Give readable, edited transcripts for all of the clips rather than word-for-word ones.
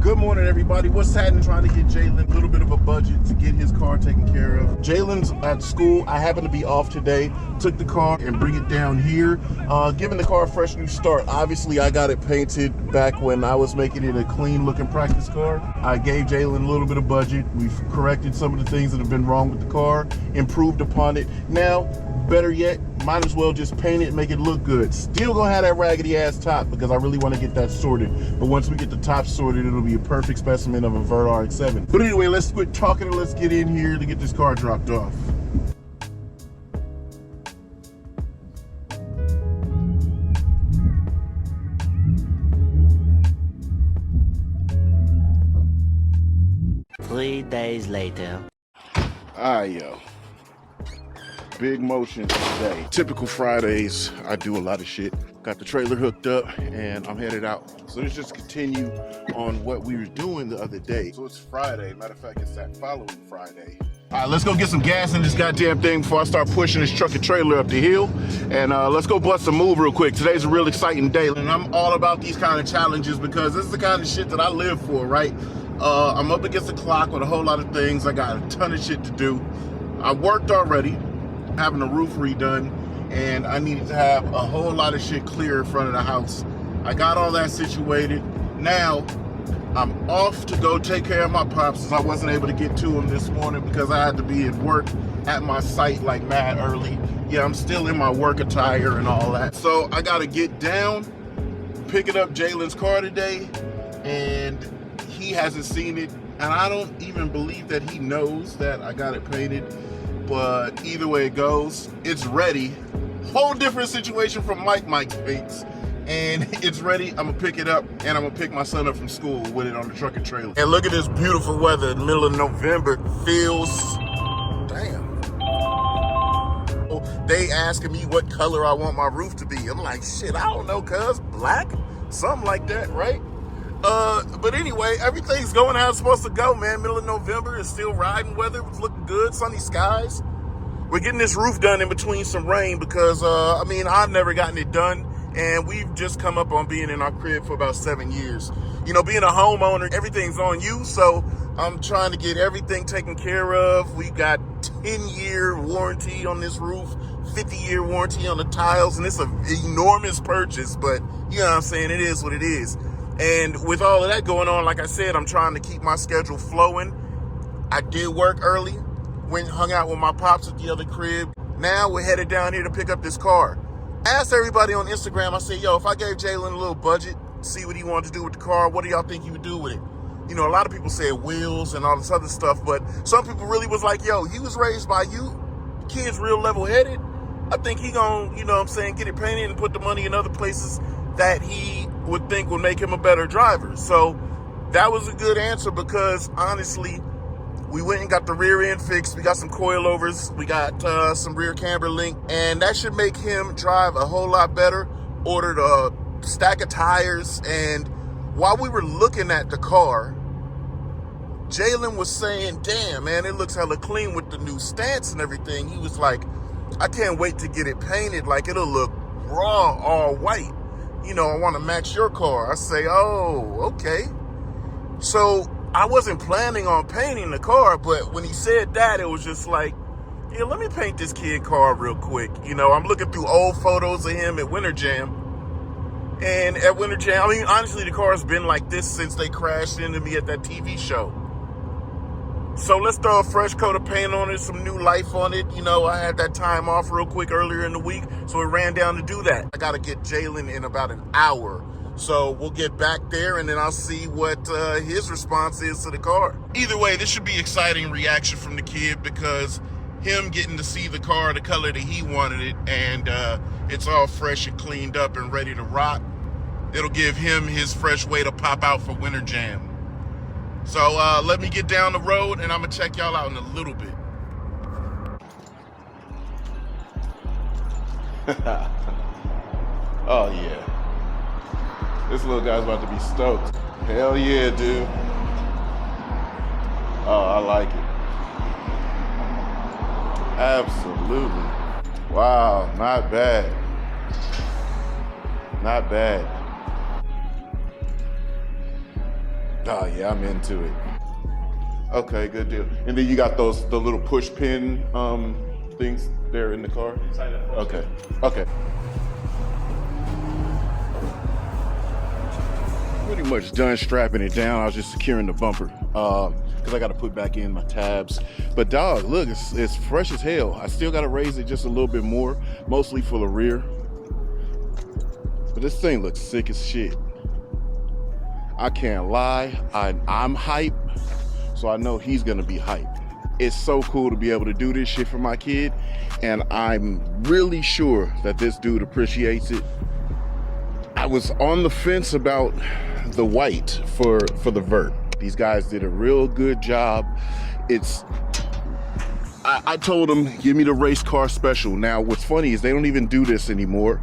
Good morning, everybody. What's happening? Trying to get Jaylen a little bit of a budget to get his car taken care of. Jaylen's at school. I happen to be off today. Took the car and bring it down here. Giving the car a fresh new start. Obviously, I got it painted back when I was making it a clean looking practice car. I gave Jaylen a little bit of budget. We've corrected some of the things that have been wrong with the car, improved upon it. Now, better yet, might as well just paint it and make it look good. Still gonna have that raggedy ass top because I really want to get that sorted. But once we get the top sorted, it'll be a perfect specimen of a Vert RX-7. But anyway, let's quit talking and let's get in here to get this car dropped off. Three days later. Yo. Big motions today. Typical Fridays, I do a lot of shit. Got the trailer hooked up and I'm headed out. So let's just continue on what we were doing the other day. So it's Friday. Matter of fact, it's that following Friday. All right, let's go get some gas in this goddamn thing before I start pushing this truck and trailer up the hill. And let's go bust a move real quick. Today's a real exciting day. And I'm all about these kind of challenges because this is the kind of shit that I live for, right? I'm up against the clock with a whole lot of things. I got a ton of shit to do. I worked already, having the roof redone, and I needed to have a whole lot of shit clear in front of the house. I got all that situated. Now, I'm off to go take care of my pops since I wasn't able to get to him this morning because I had to be at work at my site like mad early. Yeah, I'm still in my work attire and all that. So I gotta get down, picking up Jaylen's car today, and he hasn't seen it. And I don't even believe that he knows that I got it painted. But either way it goes, it's ready. Whole different situation from Mike's paints. And it's ready. I'm gonna pick it up and I'm gonna pick my son up from school with it on the truck and trailer. And look at this beautiful weather in the middle of November. Feels, damn. They asking me what color I want my roof to be. I'm like, shit, I don't know, cuz black? Something like that, right? But anyway, everything's going how it's supposed to go, man. Middle of November, it's still riding weather. It's looking good, sunny skies. We're getting this roof done in between some rain because, I mean, I've never gotten it done. And we've just come up on being in our crib for about 7 years. You know, being a homeowner, everything's on you. So I'm trying to get everything taken care of. We got 10-year warranty on this roof, 50-year warranty on the tiles. And it's an enormous purchase, but you know what I'm saying? It is what it is. And with all of that going on, like I said, I'm trying to keep my schedule flowing. I did work early, hung out with my pops at the other crib. Now we're headed down here to pick up this car. I asked everybody on Instagram, I said, yo, if I gave Jaylen a little budget, see what he wanted to do with the car, what do y'all think he would do with it? You know, a lot of people said wheels and all this other stuff, but some people really was like, yo, he was raised by you. Kid's real level-headed. I think he gonna, you know what I'm saying, get it painted and put the money in other places that he would think would make him a better driver. So that was a good answer because honestly, we went and got the rear end fixed. We got some coilovers. We got some rear camber link, and that should make him drive a whole lot better. Ordered a stack of tires, and while we were looking at the car, Jaylen was saying, damn, man, it looks hella clean with the new stance and everything. He was like, I can't wait to get it painted. Like, it'll look raw, all white. You know, I want to match your car. I say, oh, okay. So I wasn't planning on painting the car, but when he said that, it was just like, yeah, let me paint this kid car real quick. You know, I'm looking through old photos of him at Winter Jam. And at Winter Jam, I mean, honestly, the car's been like this since they crashed into me at that TV show. So let's throw a fresh coat of paint on it, some new life on it. You know, I had that time off real quick earlier in the week, so it ran down to do that. I got to get Jaylen in about an hour. So we'll get back there and then I'll see what his response is to the car. Either way, this should be exciting reaction from the kid because him getting to see the car the color that he wanted it and it's all fresh and cleaned up and ready to rock. It'll give him his fresh way to pop out for Winter Jam. So let me get down the road and I'm gonna check y'all out in a little bit. Oh yeah. This little guy's about to be stoked. Hell yeah, dude. Oh, I like it. Absolutely. Wow, not bad. Not bad. Oh yeah, I'm into it. Okay, good deal. And then you got the little push pin things there in the car? Okay. Okay. Pretty much done strapping it down. I was just securing the bumper because I got to put back in my tabs. But dog, look, it's fresh as hell. I still got to raise it just a little bit more, mostly for the rear. But this thing looks sick as shit. I can't lie. I'm hype, so I know he's gonna be hype. It's so cool to be able to do this shit for my kid, and I'm really sure that this dude appreciates it. I was on the fence about the white for the vert. These guys did a real good job. I told them, give me the race car special. Now, what's funny is they don't even do this anymore,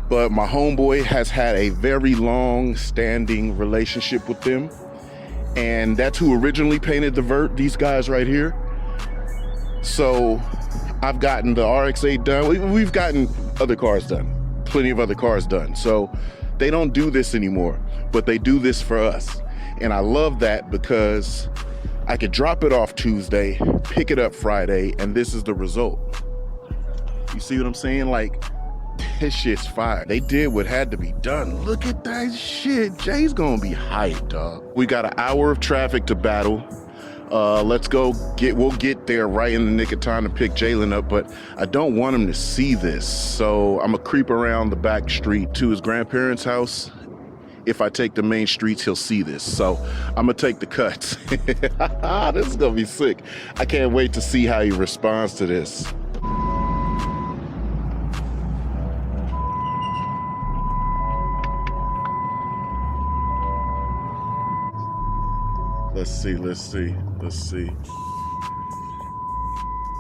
but my homeboy has had a very long-standing relationship with them, and that's who originally painted the vert, these guys right here. So I've gotten the RX-8 done. We've gotten other cars done, plenty of other cars done. So they don't do this anymore, but they do this for us. And I love that because I could drop it off Tuesday, pick it up Friday, and this is the result. You see what I'm saying? Like, this shit's fire. They did what had to be done. Look at that shit. Jay's gonna be hyped, dog. We got an hour of traffic to battle. Let's go we'll get there right in the nick of time to pick Jaylen up, but I don't want him to see this. So I'm gonna creep around the back street to his grandparents' house. If I take the main streets, he'll see this. So I'm gonna take the cuts. This is gonna be sick. I can't wait to see how he responds to this. Let's see.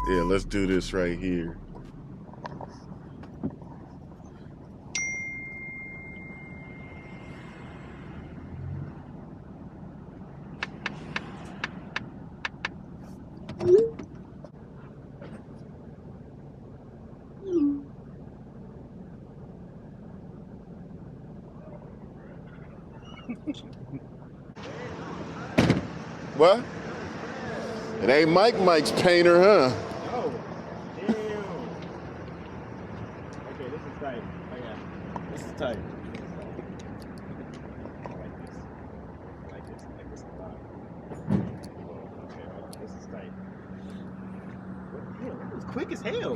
Yeah, let's do this right here. What? It ain't Mike's painter, huh? Oh, damn. Okay, this is tight. Oh, yeah. This is tight. I like this a lot. Okay, this is tight. Damn, that was quick as hell.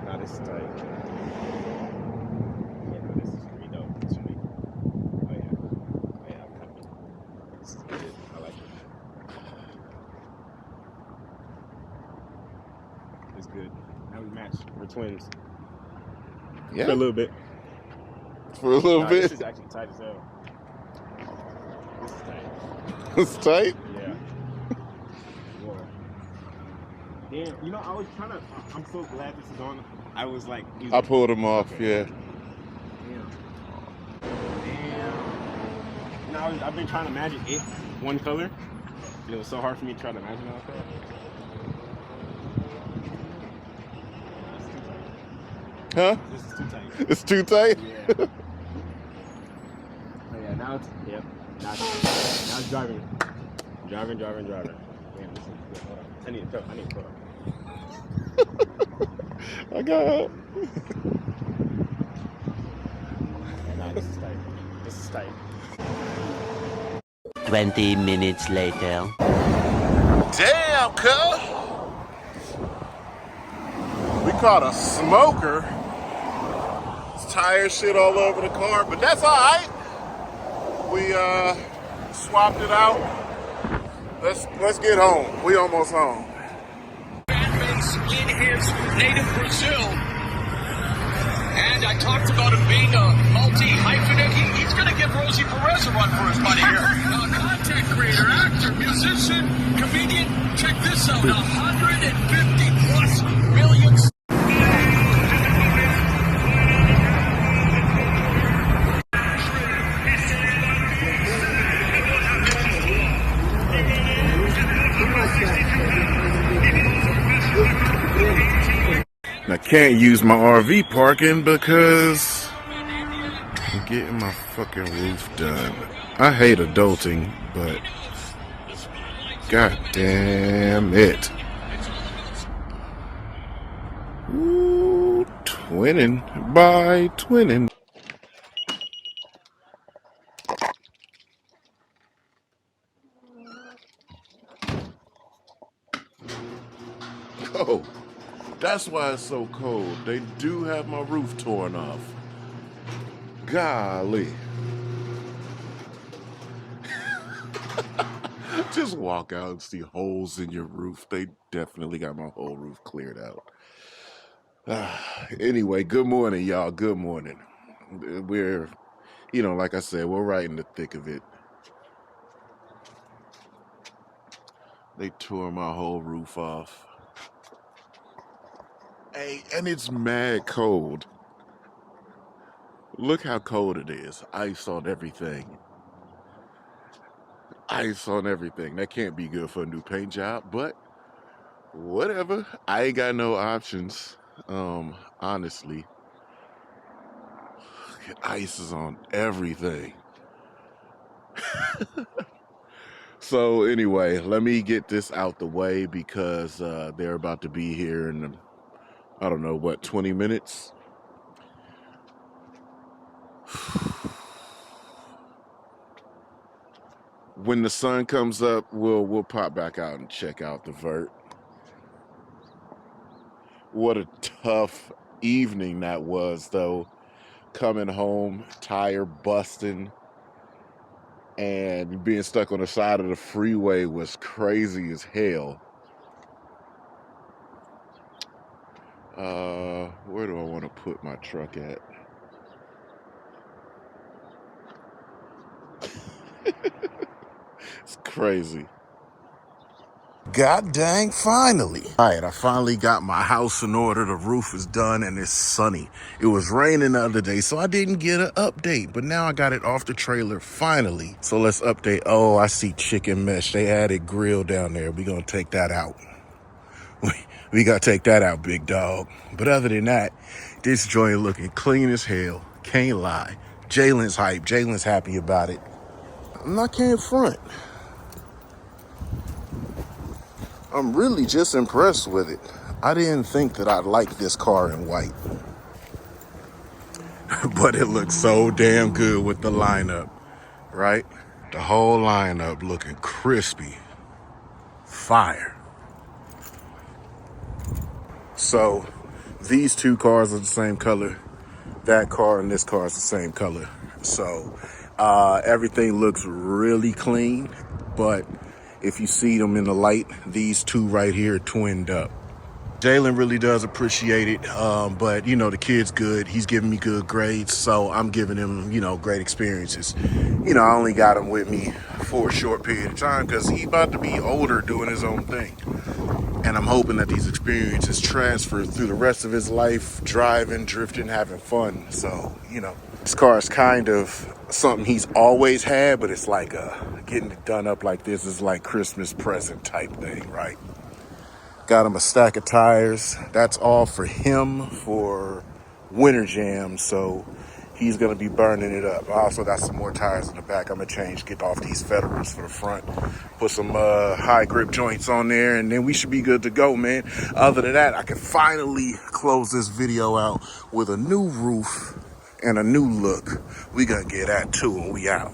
Nah, this is tight. Yeah, no, this is pretty dope. This should be. Oh, yeah. Oh, yeah, I'm happy. This is good. I like it. It's good. Now we match. We're twins. Yeah. For a little bit. For a little bit. This is actually tight as hell. This is tight. It's tight? Yeah. Whoa. Damn, you know, I was trying to, I'm so glad this is on. I was like, I pulled him off, yeah. Damn. You know, I've been trying to imagine it one color, and it was so hard for me to try to imagine it like that. Huh? This is too tight. It's too tight? Yeah. Oh yeah, now it's, yep. Now it's driving. Driving. Damn, this is good. Hold on. I need to throw up. I got it. Nah, this is tight. 20 minutes later. Damn, cuz. We caught a smoker. It's tire shit all over the car, but that's all right. We swapped it out. Let's get home. We almost home. In his native Brazil. And I talked about him being a multi-hyphenate. He's going to give Rosie Perez a run for his money here. Content creator, actor, musician, comedian. Check this out. 150 plus million. I can't use my RV parking because Getting my fucking roof done. I hate adulting, but god damn it. Ooh, twinning by twinning. Oh, that's why it's so cold. They do have my roof torn off. Golly. Just walk out and see holes in your roof. They definitely got my whole roof cleared out. Anyway, good morning, y'all. Good morning. We're, like I said, we're right in the thick of it. They tore my whole roof off. Hey, and it's mad cold. Look how cold it is. Ice on everything. Ice on everything. That can't be good for a new paint job, but whatever. I ain't got no options. Honestly. Ice is on everything. So anyway, let me get this out the way because they're about to be here in, I don't know, 20 minutes? When the sun comes up, we'll pop back out and check out the vert. What a tough evening that was, though. Coming home, tire busting, and being stuck on the side of the freeway was crazy as hell. Where do I want to put my truck at? It's crazy. God dang, finally. All right, I finally got my house in order. The roof is done and it's sunny. It was raining the other day, so I didn't get an update, but now I got it off the trailer finally. So let's update. Oh, I see chicken mesh. They added grill down there. We're going to take that out. We got to take that out, big dog. But other than that, this joint looking clean as hell. Can't lie. Jaylen's hype. Jaylen's happy about it. I can't front. I'm really just impressed with it. I didn't think that I'd like this car in white. But it looks so damn good with the lineup, right? The whole lineup looking crispy. Fire. So these two cars are the same color. That car and this car is the same color. So everything looks really clean, but if you see them in the light, these two right here twinned up. Jaylen really does appreciate it, but the kid's good. He's giving me good grades, so I'm giving him, great experiences. I only got him with me for a short period of time because he's about to be older doing his own thing. And I'm hoping that these experiences transfer through the rest of his life, driving, drifting, having fun. So, this car is kind of something he's always had, but it's like getting it done up like this is like Christmas present type thing, right? Got him a stack of tires. That's all for him for winter jam, so he's gonna be burning it up. I also got some more tires in the back. I'm gonna get off these Federals for the front, put some high grip joints on there, and then we should be good to go, man. Other than that, I can finally close this video out with a new roof and a new look. We gonna get at 2 and we out.